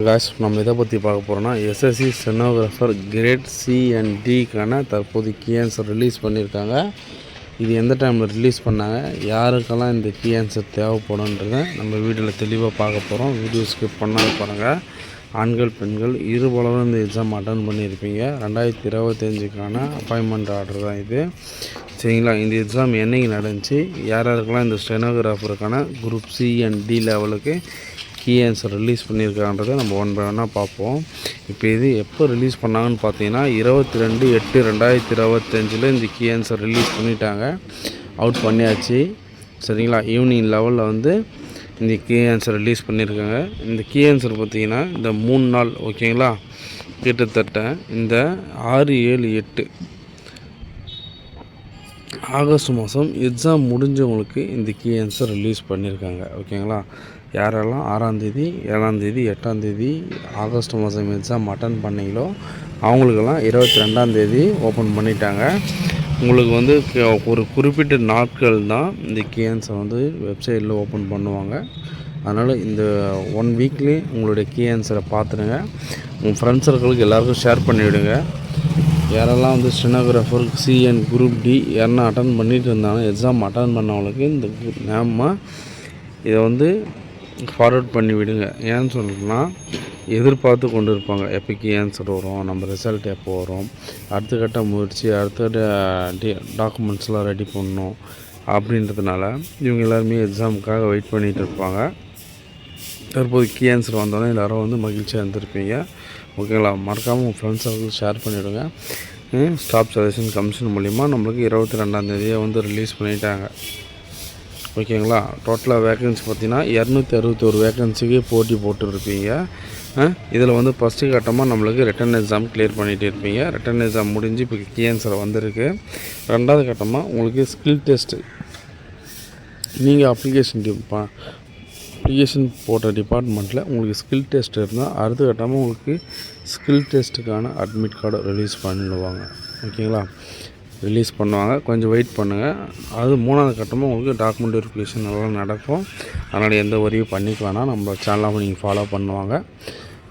Guys நம்ம இதை பற்றி பார்க்க போகிறோம்னா SSC stenographer grade C and டிக்கான தற்போது கீ ஆன்சர் ரிலீஸ் பண்ணியிருக்காங்க. இது எந்த டைமில் ரிலீஸ் பண்ணாங்க, யாருக்கெல்லாம் இந்த கீ ஆன்சர் தேவைப்படும்ன்றதை நம்ம வீடியோவில் தெளிவாக பார்க்க போகிறோம். வீடியோ ஸ்கிப் பண்ணால் பாருங்கள். ஆண்கள் பெண்கள் இருபலரும் இந்த எக்ஸாம் அட்டன் பண்ணியிருப்பீங்க. 2025க்கான அப்பாயின்மெண்ட் ஆர்டர் தான் இது, சரிங்களா. இந்த எக்ஸாம் என்றைக்கு நடந்துச்சு, யாருக்கெல்லாம் இந்த ஸ்டெனோகிராஃபருக்கான குரூப் சி அண்ட் டி லெவலுக்கு கீ ஆன்சர் ரிலீஸ் பண்ணியிருக்கான்றதை நம்ம ஒன் பை ஒன்னாக பார்ப்போம். இப்போ இது எப்போ ரிலீஸ் பண்ணாங்கன்னு பார்த்தீங்கன்னா 22/8/2025 இந்த கீ ஆன்சர் ரிலீஸ் பண்ணிட்டாங்க, அவுட் பண்ணியாச்சு, சரிங்களா. ஈவினிங் லெவலில் வந்து இந்த கீ ஆன்சர் ரிலீஸ் பண்ணியிருக்காங்க. இந்த கீ ஆன்சர் பார்த்திங்கன்னா இந்த 3 நாள், ஓகேங்களா, கிட்டத்தட்ட இந்த 6, 7, 8 ஆகஸ்ட் மாதம் எக்ஸாம் முடிஞ்சவங்களுக்கு இந்த கீ ஆன்சர் ரிலீஸ் பண்ணியிருக்காங்க, ஓகேங்களா. யாரெல்லாம் 6ஆம் தேதி 7ஆம் தேதி 8ஆம் தேதி ஆகஸ்ட் மாதம் எக்ஸாம் அட்டன் பண்ணிங்களோ அவங்களுக்கெல்லாம் 22ஆம் தேதி ஓப்பன் பண்ணிட்டாங்க. உங்களுக்கு வந்து ஒரு குறிப்பிட்ட நாட்கள் தான் இந்த கீ ஆன்சர் வந்து வெப்சைட்டில் ஓப்பன் பண்ணுவாங்க. அதனால் இந்த 1 வீக்லேயே உங்களுடைய கீ ஆன்சரை பார்த்துடுங்க. உங்கள் ஃப்ரெண்ட்ஸ் சர்க்கிளுக்கு எல்லாேருக்கும் ஷேர் பண்ணிவிடுங்க. யாரெல்லாம் வந்து stenographer C and group D யாரெல்லாம் அட்டன் பண்ணிட்டு இருந்தாலும் எக்ஸாம் அட்டன் பண்ணவங்களுக்கு இந்த நேமாக இதை வந்து ஃபார்வர்ட் பண்ணி விடுங்க. ஏன்னு சொன்னோம்னா எதிர்பார்த்து கொண்டு இருப்பாங்க, எப்போக்கி ஆன்சர் வரும், நம்ம ரிசல்ட் எப்போ வரும், அடுத்த கட்ட முயற்சி, அடுத்த டாக்குமெண்ட்ஸ்லாம் ரெடி பண்ணணும் அப்படின்றதுனால இவங்க எல்லாருமே எக்ஸாமுக்காக வெயிட் பண்ணிகிட்டு இருப்பாங்க. தற்போது கீ ஆன்சர் வந்தோடனே எல்லோரும் வந்து மகிழ்ச்சியாக இருந்திருப்பீங்க, ஓகேங்களா. மறக்காமல் உங்கள் ஃப்ரெண்ட்ஸுக்கு ஷேர் பண்ணிவிடுங்க. ஸ்டாஃப் செலெக்ஷன் கமிஷன் மூலிமா நம்மளுக்கு 22ஆம் தேதியை வந்து ரிலீஸ் பண்ணிட்டாங்க, ஓகேங்களா. டோட்டலாக வேக்கன்சி பார்த்திங்கன்னா 261 வேக்கன்சிக்கு போட்டி போட்டுருப்பீங்க. இதில் வந்து ஃபஸ்ட்டு கட்டமாக நம்மளுக்கு ரிட்டன் எக்ஸாம் கிளியர் பண்ணிகிட்டு இருப்பீங்க. ரிட்டன் எக்ஸாம் முடிஞ்சு இப்போ கீ ஆன்சர் வந்திருக்கு. 2வது கட்டமாக உங்களுக்கு ஸ்கில் டெஸ்ட்டு, நீங்கள் அப்ளிகேஷன் போட்ட டிபார்ட்மெண்ட்டில் உங்களுக்கு ஸ்கில் டெஸ்ட் இருந்தால் அடுத்த கட்டமாக உங்களுக்கு ஸ்கில் டெஸ்ட்டுக்கான அட்மிட் கார்டை ரிலீஸ் பண்ணிடுவாங்க, ஓகேங்களா. ரிலீஸ் பண்ணுவாங்க, கொஞ்சம் வெயிட் பண்ணுங்கள். அது 3வது கட்டமாக உங்களுக்கு டாக்குமெண்ட் வெரிஃபிகேஷன் நல்லா நடக்கும். அதனால் எந்த வரியும் பண்ணிக்க வேணாம், நம்ம சேனலாக நீங்கள் ஃபாலோ பண்ணுவாங்க.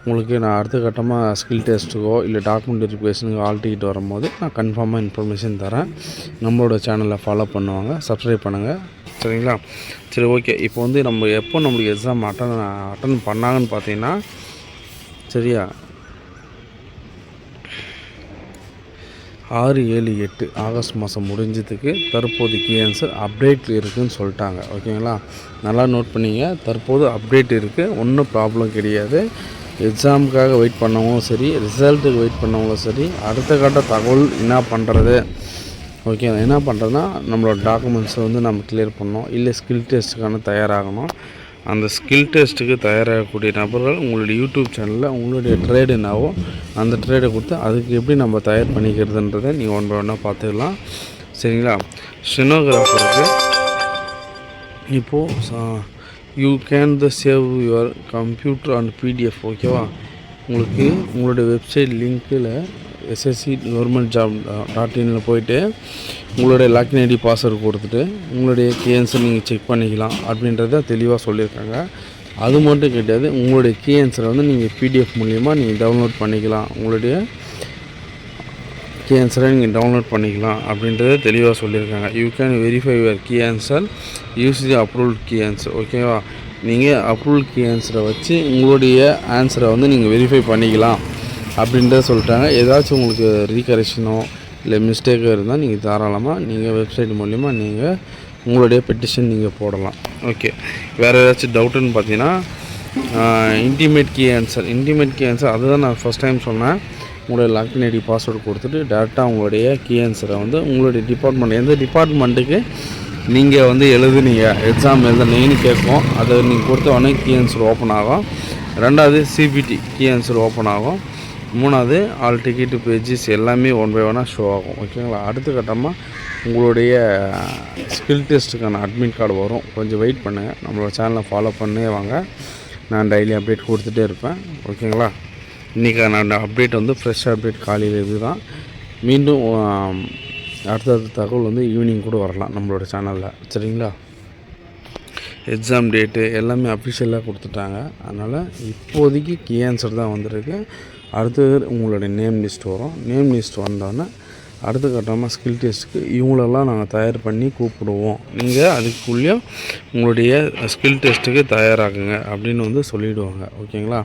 உங்களுக்கு நான் அடுத்த கட்டமாக ஸ்கில் டெஸ்ட்டுக்கோ இல்லை டாக்குமெண்ட் வெரிஃபிகேஷனுக்கு ஆல் டிக்கெட் வரும்போது நான் கன்ஃபார்மாக இன்ஃபர்மேஷன் தரேன். நம்மளோட சேனலில் ஃபாலோ பண்ணுவாங்க, சப்ஸ்கிரைப் பண்ணுங்கள், சரிங்களா. சரி, ஓகே. இப்போ வந்து நம்ம எப்போ நம்மளுக்கு எக்ஸாம் அட்டன் பண்ணாங்கன்னு பார்த்தீங்கன்னா, சரியா, 6, 7, 8 ஆகஸ்ட் மாதம் முடிஞ்சதுக்கு தற்போது கீ ஆன்சர் அப்டேட் இருக்குதுன்னு சொல்லிட்டாங்க, ஓகேங்களா. நல்லா நோட் பண்ணிங்க, தற்போது அப்டேட் இருக்குது, ஒன்றும் ப்ராப்ளம் கிடையாது. எக்ஸாமுக்காக வெயிட் பண்ணவங்களும் சரி, ரிசல்ட்டுக்கு வெயிட் பண்ணவங்களும் சரி, அடுத்த கட்ட தகவல் என்ன பண்ணுறது, ஓகே, என்ன பண்ணுறதுனா நம்மளோட டாக்குமெண்ட்ஸை வந்து நம்ம கிளியர் பண்ணோம், இல்லை ஸ்கில் டெஸ்ட்டுக்கான தயாராகணும். அந்த ஸ்கில் டெஸ்ட்டுக்கு தயாராகக்கூடிய நபர்கள் உங்களுடைய யூடியூப் சேனலில் உங்களுடைய ட்ரேடு என்னாவோ அந்த ட்ரேடை கொடுத்து அதுக்கு எப்படி நம்ம தயார் பண்ணிக்கிறதுன்றதை நீங்கள் ஒன் பை ஒன்னாக பார்த்துக்கலாம், சரிங்களா. ஸ்டெனோகிராஃபருக்கு இப்போது you can save your computer and PDF, ஓகேவா. உங்களுக்கு உங்களுடைய வெப்சைட் லிங்க்கில் எஸ்எஸ்சி கவர்மெண்ட் ஜாப் .in போய்ட்டு உங்களுடைய லாக்இன் ஐடி பாஸ்வேர்டு கொடுத்துட்டு உங்களுடைய கீ ஆன்சர் நீங்கள் செக் பண்ணிக்கலாம் அப்படின்றத தெளிவாக சொல்லியிருக்காங்க. அது மட்டும் கிடையாது, உங்களுடைய கீ ஆன்சரை வந்து நீங்கள் பிடிஎஃப் மூலிமா நீங்கள் டவுன்லோட் பண்ணிக்கலாம், உங்களுடைய கீ ஆன்சரை நீங்கள் டவுன்லோட் பண்ணிக்கலாம் அப்படின்றத தெளிவாக சொல்லியிருக்காங்க. You can verify your key answer use the approved key answer, ஓகேவா. நீங்கள் அப்ரூவ்ட் கீ ஆன்சரை வச்சு உங்களுடைய ஆன்சரை வந்து நீங்கள் வெரிஃபை பண்ணிக்கலாம் அப்படின்றத சொல்லிட்டாங்க. ஏதாச்சும் உங்களுக்கு ரீகரெக்ஷனோ இல்லை மிஸ்டேக்கோ இருந்தால் நீங்கள் தாராளமாக நீங்கள் வெப்சைட் மூலிமா நீங்கள் உங்களுடைய பெட்டிஷன் நீங்கள் போடலாம், ஓகே. வேறு ஏதாச்சும் டவுட்டுன்னு பார்த்தீங்கன்னா இன்டிமேட் கீ ஆன்சர் அதுதான் நான் ஃபஸ்ட் டைம் சொன்னேன். உங்களுடைய லாக்இன் ஐடி பாஸ்வேர்டு கொடுத்துட்டு டேரெக்டாக உங்களுடைய கீ ஆன்சரை வந்து உங்களுடைய டிபார்ட்மெண்ட் எந்த டிபார்ட்மெண்ட்டுக்கு நீங்கள் வந்து எழுதுனீங்க, எக்ஸாம் எழுதுனீங்கன்னு கேட்கும். அதை நீங்கள் கொடுத்த உடனே கீ ஆன்சர் ஓப்பன் ஆகும். 2வது சிபிடி கீ ஆன்சர் ஓப்பன் ஆகும். 3வது ஆல் டிக்கெட் பேஜஸ் எல்லாமே ஒன் பை ஒன்னாக ஷோ ஆகும், ஓகேங்களா. அடுத்த கட்டமாக உங்களுடைய ஸ்கில் டெஸ்ட்டுக்கான அட்மிட் கார்டு வரும். கொஞ்சம் வெயிட் பண்ணுங்கள், நம்மளோட சேனலை ஃபாலோ பண்ணே வாங்க. நான் டெய்லி அப்டேட் கொடுத்துட்டே இருப்பேன், ஓகேங்களா. இன்றைக்கான அப்டேட் வந்து ஃப்ரெஷ் அப்டேட் காலையில் இது தான். மீண்டும் அடுத்தடுத்த தகவல் வந்து ஈவினிங் கூட வரலாம் நம்மளோட சேனலில், சரிங்களா. எக்ஸாம் டேட்டு எல்லாமே அஃபிஷியலாக கொடுத்துட்டாங்க. அதனால் இப்போதைக்கு கீ ஆன்சர் தான் வந்திருக்கு. அடுத்தது உங்களுடைய நேம் லிஸ்ட் வரும். நேம் லிஸ்ட் வந்தோடனே அடுத்த கட்டமாக ஸ்கில் டெஸ்ட்டுக்கு இவங்களெல்லாம் நாங்கள் தயார் பண்ணி கூப்பிடுவோம், நீங்கள் அதுக்குள்ளேயும் உங்களுடைய ஸ்கில் டெஸ்ட்டுக்கு தயாராகுங்க அப்படின்னு வந்து சொல்லிவிடுவாங்க. ஓகேங்களா?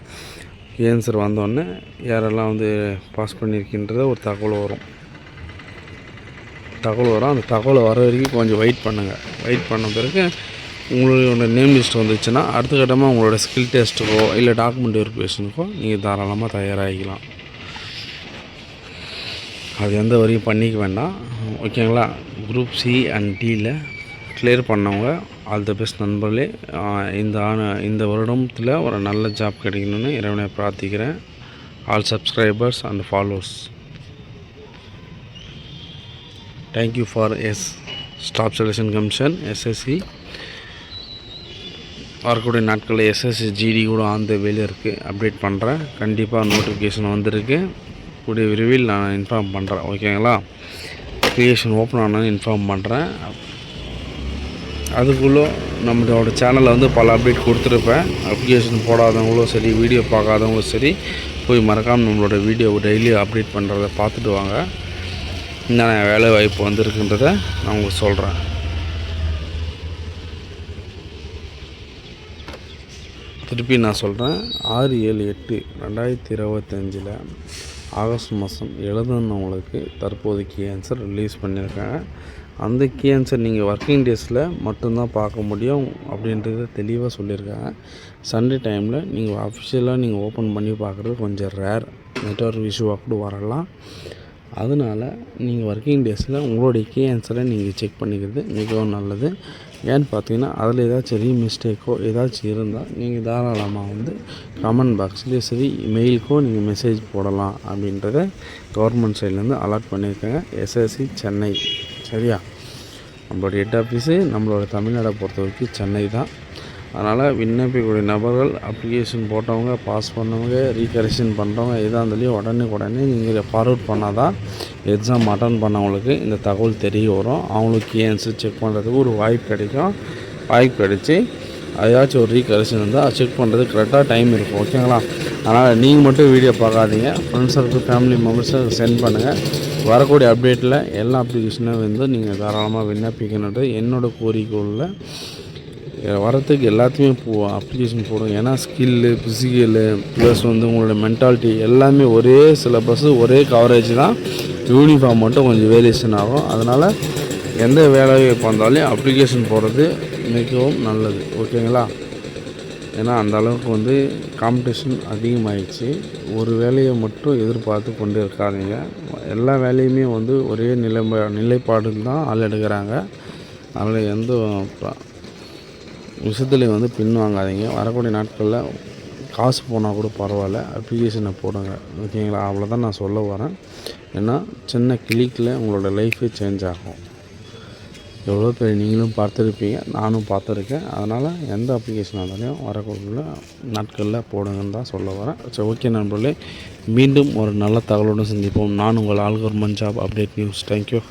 ஆன்சர் வந்தோடனே யாரெல்லாம் வந்து பாஸ் பண்ணியிருக்கின்றத ஒரு தகவல் வரும். அந்த தகவல் வர வரைக்கும் கொஞ்சம் வெயிட் பண்ணுங்கள். வெயிட் பண்ண பிறகு உங்களோட நேம் லிஸ்ட் வந்துச்சுன்னா அடுத்த கட்டமாக உங்களோட ஸ்கில் டெஸ்ட்டுக்கோ இல்லை டாக்குமெண்ட் வெரிஃபிகேஷனுக்கோ நீங்கள் தாராளமாக தயாராகிக்கலாம். அது எந்த வரையும் பண்ணிக்க வேண்டாம். ஓகேங்களா? குரூப் சி அண்ட் டியில் கிளியர் பண்ணவங்க ஆல் தி பெஸ்ட் நண்பர்களே. இந்த வருடத்தில் ஒரு நல்ல ஜாப் கிடைக்கணும்னு இறைவனை பிரார்த்திக்கிறேன். All subscribers and followers, thank you for staff selection commission SSC. வரக்கூடிய நாட்களில் எஸ்எஸ்சி ஜிடி கூட ஆந்த வேலையில் இருக்குது. அப்டேட் பண்ணுறேன். கண்டிப்பாக நோட்டிஃபிகேஷன் வந்திருக்கு. கூடிய விரைவில் நான் இன்ஃபார்ம் பண்ணுறேன். ஓகேங்களா? க்ரியேஷன் ஓப்பன் ஆனாலும் இன்ஃபார்ம் பண்ணுறேன். அதுக்குள்ளே நம்மளோட சேனலில் வந்து பல அப்டேட் கொடுத்துருப்பேன். அப்ளிகேஷன் போடாதவங்களும் சரி, வீடியோ பார்க்காதவங்களும் சரி, போய் மறக்காமல் நம்மளோட வீடியோ டெய்லி அப்டேட் பண்ணுறத பார்த்துட்டு வாங்க. என்னென்ன வேலை வாய்ப்பு வந்திருக்குன்றதை நான் உங்களுக்கு சொல்கிறேன். திருப்பி நான் சொல்கிறேன். 6/7/8/2025 ஆகஸ்ட் மாதம் எழுதுனவங்களுக்கு தற்போது கீ ஆன்சர் ரிலீஸ் பண்ணியிருக்காங்க. அந்த கீ ஆன்சர் நீங்கள் ஒர்க்கிங் டேஸில் மட்டும்தான் பார்க்க முடியும் அப்படின்றத தெளிவாக சொல்லியிருக்காங்க. சண்டே டைமில் நீங்கள் அஃபிஷியலாக நீங்கள் ஓப்பன் பண்ணி பார்க்குறது கொஞ்சம் ரேர், நெட்வொர்க் இஷ்யூவாக கூட வரலாம். அதனால் நீங்கள் ஒர்க்கிங் டேஸில் உங்களுடைய கீ ஆன்சரை நீங்கள் செக் பண்ணிக்கிறது மிகவும் நல்லது. ஏன்னு பார்த்தீங்கன்னா அதில் ஏதாச்சும் மிஸ்டேக்கோ ஏதாச்சும் இருந்தால் நீங்கள் தாராளமாக வந்து கமெண்ட் பாக்ஸ்லேயே சரி, மெயிலுக்கோ நீங்கள் மெசேஜ் போடலாம் அப்படின்றத கவர்மெண்ட் சைட்லேருந்து அலாட் பண்ணியிருக்காங்க. எஸ்எஸ்சி சென்னை. சரியா? நம்மளோட ஹெட் ஆஃபீஸு நம்மளோட தமிழ்நாடை பொறுத்த வரைக்கும் சென்னை தான். அதனால் விண்ணப்பிக்கக்கூடிய நபர்கள், அப்ளிகேஷன் போட்டவங்க, பாஸ் பண்ணவங்க, ரீகரெக்ஷன் பண்ணுறவங்க எதாக இருந்தாலையும் உடனே நீங்கள் ஃபார்வர்ட் பண்ணால் தான் எக்ஸாம் அட்டன் பண்ணவங்களுக்கு இந்த தகவல் தெரிய வரும். அவங்களுக்கு ஆன்சர் செக் பண்ணுறதுக்கு ஒரு வாய்ப்பு கிடைக்கும். வாய்ப்பு கிடைச்சி அதையாச்சும் ஒரு ரீகரெக்ஷன் இருந்தால் செக் பண்ணுறதுக்கு கரெக்டாக டைம் இருக்கும். ஓகேங்களா? அதனால் நீங்கள் மட்டும் வீடியோ பார்க்காதீங்க, ஃப்ரெண்ட்ஸுக்கு, ஃபேமிலி மெம்பர்ஸுக்கு சென்ட் பண்ணுங்கள். வரக்கூடிய அப்டேட்டில் எல்லா அப்ளிகேஷனும் வந்து நீங்கள் தாராளமாக விண்ணப்பிக்கணுன்றது என்னோடய கோரிக்கையில். வரத்துக்கு எல்லாத்தையுமே அப்ளிகேஷன் போடுங்க. ஏன்னா ஸ்கில்லு, ஃபிசிக்கலு ப்ளஸ் வந்து உங்களோட மென்டாலிட்டி எல்லாமே ஒரே சிலபஸ்ஸு, ஒரே கவரேஜ் தான். யூனிஃபார்ம் மட்டும் கொஞ்சம் வேரியேஷன் ஆகும். அதனால் எந்த வேலையை வந்தாலும் அப்ளிகேஷன் போடுறது மிகவும் நல்லது. ஓகேங்களா? ஏன்னா அந்த அளவுக்கு வந்து காம்படிஷன் அதிகமாகிடுச்சு. ஒரு வேலையை மட்டும் எதிர்பார்த்து கொண்டு இருக்காதீங்க. எல்லா வேலையுமே வந்து ஒரே நிலைப்பாடு தான் ஆள் எடுக்கிறாங்க. அதனால் எந்த விஷயத்துலேயும் வந்து பின் வாங்காதீங்க. வரக்கூடிய நாட்களில் காசு போனால் கூட பரவாயில்ல, அப்ளிகேஷனை போடுங்க. ஓகேங்களா? அவ்வளோதான் நான் சொல்ல வரேன். ஏன்னா சின்ன கிளிக்கில் உங்களோட லைஃபே சேஞ்ச் ஆகும். எவ்வளோ பேர் நீங்களும் பார்த்துருப்பீங்க, நானும் பார்த்துருக்கேன். அதனால் எந்த அப்ளிகேஷனாக இருந்தாலும் வரக்கூடிய நாட்களில் போடுங்கன்னு தான் சொல்ல வரேன். சரி, ஓகே நண்பர்களே, மீண்டும் ஒரு நல்ல தகவலுடன் சந்திப்போம். நான் உங்கள் ஆல்கவர்மெண்ட் ஜாப் அப்டேட் நியூஸ். தேங்க்யூ.